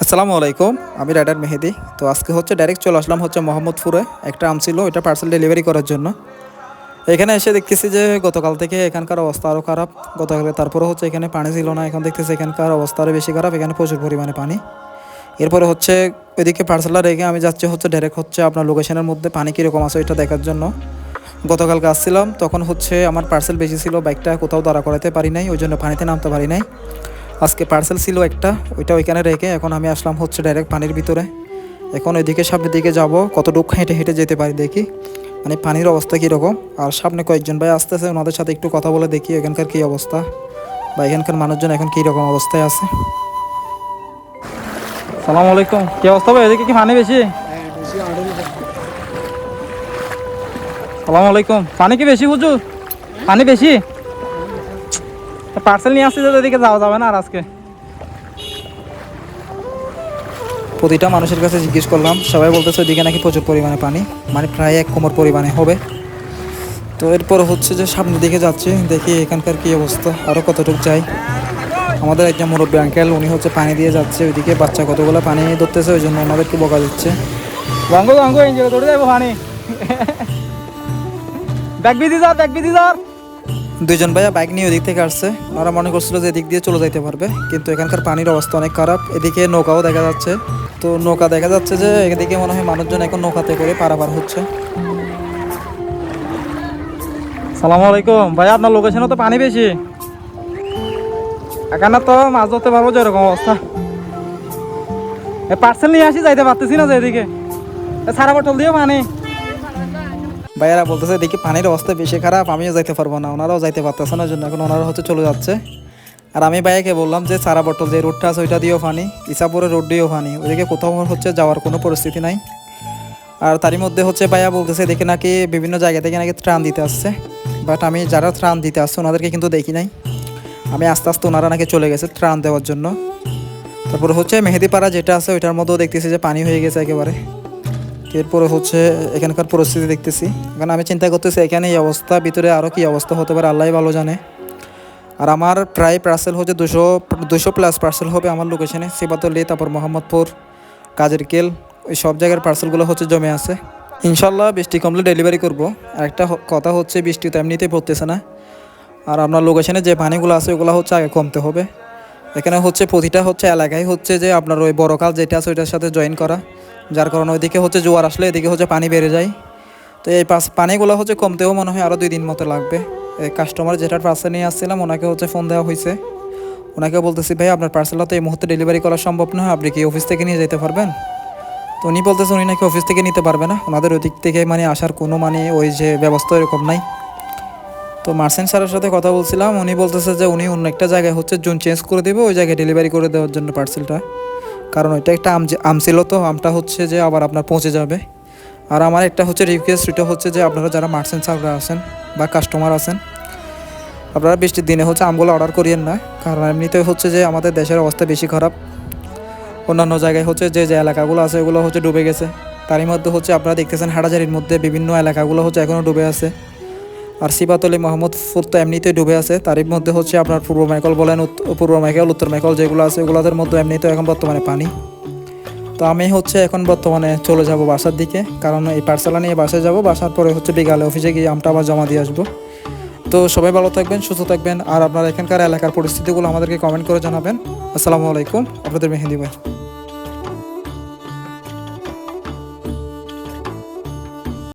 আসসালামু আলাইকুম, আমি রাইডার মেহেদি। তো আজকে হচ্ছে ডাইরেক্ট চলে আসলাম হচ্ছে মোহাম্মদপুরে। একটা আম ছিল, ওইটা পার্সেল ডেলিভারি করার জন্য। এখানে এসে দেখতেছি যে গতকাল থেকে এখানকার অবস্থা আরও খারাপ। গতকালে তারপরে হচ্ছে এখানে পানি ছিল না, এখন দেখতেছি এখানকার অবস্থা আরও বেশি খারাপ। এখানে প্রচুর পরিমাণে পানি। এরপরে হচ্ছে ওইদিকে পার্সেলটা রেখে আমি যাচ্ছি হচ্ছে ডাইরেক্ট হচ্ছে আপনার লোকেশনের মধ্যে পানি কীরকম আছে ওইটা দেখার জন্য। গতকালকে আসছিলাম, তখন হচ্ছে আমার পার্সেল বেশি ছিল, বাইকটা কোথাও দাঁড়া করাতে পারি নাই, ওই জন্য পানিতে নামতে পারি নাই। আজকে পার্সেল ছিল একটা, ওইটা ওইখানে রেখে এখন আমি আসলাম হচ্ছে ডাইরেক্ট পানির ভিতরে। এখন ওইদিকে সামনের দিকে যাব, কতটুকু হেঁটে হেঁটে যেতে পারি দেখি, মানে পানির অবস্থা কীরকম। আর সামনে কয়েকজন ভাই আসতেছে, ওনাদের সাথে একটু কথা বলে দেখি এখানকার কী অবস্থা বা এখানকার মানুষজন এখন কীরকম অবস্থায় আছে। সালামু আলাইকুম, কী অবস্থা ভাই? এদিকে কি পানি বেশি? সালামু আলাইকুম, পানি কি বেশি হুজুর? পানি বেশি? পার্সেল নিয়ে আসছি, এদিকে যাওয়া যাবে না আর আজকে। প্রতিটা মানুষের কাছে জিজ্ঞেস করলাম, সবাই বলতেছে ওইদিকে নাকি প্রচুর পরিমাণে পানি, মানে প্রায় 1 কোমর পরিমাণে হবে। তো এরপর হচ্ছে যে সামনের দিকে যাচ্ছি, দেখি এখানকার কী অবস্থা, আরও কতটুকু যাই। আমাদের একজন মুরব্বী আঙ্কেল, উনি হচ্ছে পানি দিয়ে যাচ্ছে, ওইদিকে বাচ্চা কতগুলো পানি ধরতেছে, ওই জন্য ওনাদেরকে বকা দিচ্ছে। গঙ্গ গঙ্গ এনজিও ধরে যাবো পানি, ব্যাগ বিধি যার, ব্যাগ বিধি যার। দুইজন ভাইয়া বাইক নিয়ে ওদিক থেকে আসছে, ওরা মনে করছিল যে এদিক দিয়ে চলে যাইতে পারবে, কিন্তু এখানকার পানির অবস্থা অনেক খারাপ। এদিকে নৌকাও দেখা যাচ্ছে, তো নৌকা দেখা যাচ্ছে যে এদিকে মনে হয় মানুষজন এখন নৌকাতে করে পারাপার হচ্ছে। সালামু আলাইকুম ভাইয়া, আপনার লোকেশনে তো পানি বেশি, এখানে তো মাছ ধরতে পারবো যে এরকম অবস্থা। পার্সেল নিয়ে আসি, যাইতে পারতেছি না যে এদিকে, সারা বোতল দিয়ে পানি। ভাইয়ারা বলতেছে দেখি পানির অবস্থা বেশি খারাপ, আমিও যাইতে পারবো না, ওনারাও যাইতে পারতেছে না, জন্য এখন ওনারা হচ্ছে চলে যাচ্ছে। আর আমি ভাইয়াকে বললাম যে সারা বোতল যে রোডটা আছে ওইটা দিয়েও পানি, ইসাপুরের রোড দিয়েও পানি, ওইদিকে কোথাও হচ্ছে যাওয়ার কোনো পরিস্থিতি নাই। আর তারই মধ্যে হচ্ছে ভাইয়া বলতেছে দেখে নাকি বিভিন্ন জায়গা থেকে নাকি ত্রাণ দিতে আসছে, বাট আমি যারা ত্রাণ দিতে আসছে ওনাদেরকে কিন্তু দেখি নাই। আমি আস্তে আস্তে ওনারা নাকি চলে গেছে ত্রাণ দেওয়ার জন্য। তারপরে হচ্ছে মেহেদিপাড়া যেটা আছে ওইটার মধ্যেও দেখতেছি যে পানি হয়ে গেছে একেবারে। এরপরে হচ্ছে এখানকার পরিস্থিতি দেখতেছি, কারণ আমি চিন্তা করতেছি এখানে এই অবস্থা, ভিতরে আরও কী অবস্থা হতে পারে আল্লাহই ভালো জানে। আর আমার প্রায় পার্সেল হচ্ছে 200 প্লাস পার্সেল হবে আমার লোকেশনে, সিবাতলি, তারপর মোহাম্মদপুর, কাজের কেল, ওই সব জায়গার পার্সেলগুলো হচ্ছে জমে আছে। ইনশাল্লাহ বৃষ্টি কমলে ডেলিভারি করব। আর একটা কথা হচ্ছে, বৃষ্টি তো এমনিতেই পড়তেছে না, আর আপনার লোকেশনে যে পানিগুলো আছে ওগুলো হচ্ছে আগে কমতে হবে। এখানে হচ্ছে প্রতিটা হচ্ছে এলাকায় হচ্ছে যে আপনার ওই বড় খাল যেটা আছে ওইটার সাথে জয়েন করা, যার কারণে ওইদিকে হচ্ছে জোয়ার আসলে এদিকে হচ্ছে পানি বেড়ে যায়। তো এই পানিগুলো হচ্ছে কমতেও মনে হয় আরও 2 দিন মতো লাগবে। এই কাস্টমার যেটার পার্সেল নিয়ে আসছিলাম ওনাকে হচ্ছে ফোন দেওয়া হয়েছে, ওনাকে বলতেছি ভাই আপনার পার্সেলটা তো এই মুহূর্তে ডেলিভারি করা সম্ভব নয়, আপনি কি অফিস থেকে নিয়ে যেতে পারবেন? তো উনি বলতেছে উনি নাকি অফিস থেকে নিতে পারবে না, ওনাদের ওই দিক থেকে মানে আসার কোনো মানে ওই যে ব্যবস্থা এরকম নাই। তো মার্সেন্ট স্যারের সাথে কথা বলছিলাম, উনি বলতেছে যে উনি অন্য একটা জায়গায় হচ্ছে জোন চেঞ্জ করে দেবে, ওই জায়গায় ডেলিভারি করে দেওয়ার জন্য পার্সেলটা, কারণ ওইটা একটা আম ছিল, তো আমটা হচ্ছে যে আবার আপনার পৌঁছে যাবে। আর আমার একটা হচ্ছে রিকোয়েস্ট, সেটা হচ্ছে যে আপনারা যারা মার্সেন্ট স্যাররা আছেন বা কাস্টমার আছেন, আপনারা বৃষ্টির দিনে হচ্ছে আমগুলো অর্ডার করিয়েন না, কারণ এমনিতে হচ্ছে যে আমাদের দেশের অবস্থা বেশি খারাপ। অন্যান্য জায়গায় হচ্ছে যে যে এলাকাগুলো আছে ওগুলো হচ্ছে ডুবে গেছে, তারই মধ্যে হচ্ছে আপনারা দেখতেছেন হাটাজারির মধ্যে বিভিন্ন এলাকাগুলো হচ্ছে এখনও ডুবে আছে। আর সিবাতলি, মোহাম্মদপুর তো এমনিতেই ডুবে আছে, তারই মধ্যে হচ্ছে আপনার পূর্ব মাইকল বলেন, পূর্ব মাইকল, উত্তর মাইকল যেগুলো আছে ওগুলোদের মধ্যে এমনিতেও এখন বর্তমানে পানি। তো আমি হচ্ছে এখন বর্তমানে চলে যাব বাসার দিকে, কারণ এই পার্সেলটা নিয়ে বাসায় যাব, বাসার পরে হচ্ছে বিকালে অফিসে গিয়ে আমটা আবার জমা দিয়ে আসবো। তো সবাই ভালো থাকবেন, সুস্থ থাকবেন, আর আপনার এখানকার এলাকার পরিস্থিতিগুলো আমাদেরকে কমেন্ট করে জানাবেন। আসসালামু আলাইকুম, আপনাদের মেহেদি ভাই।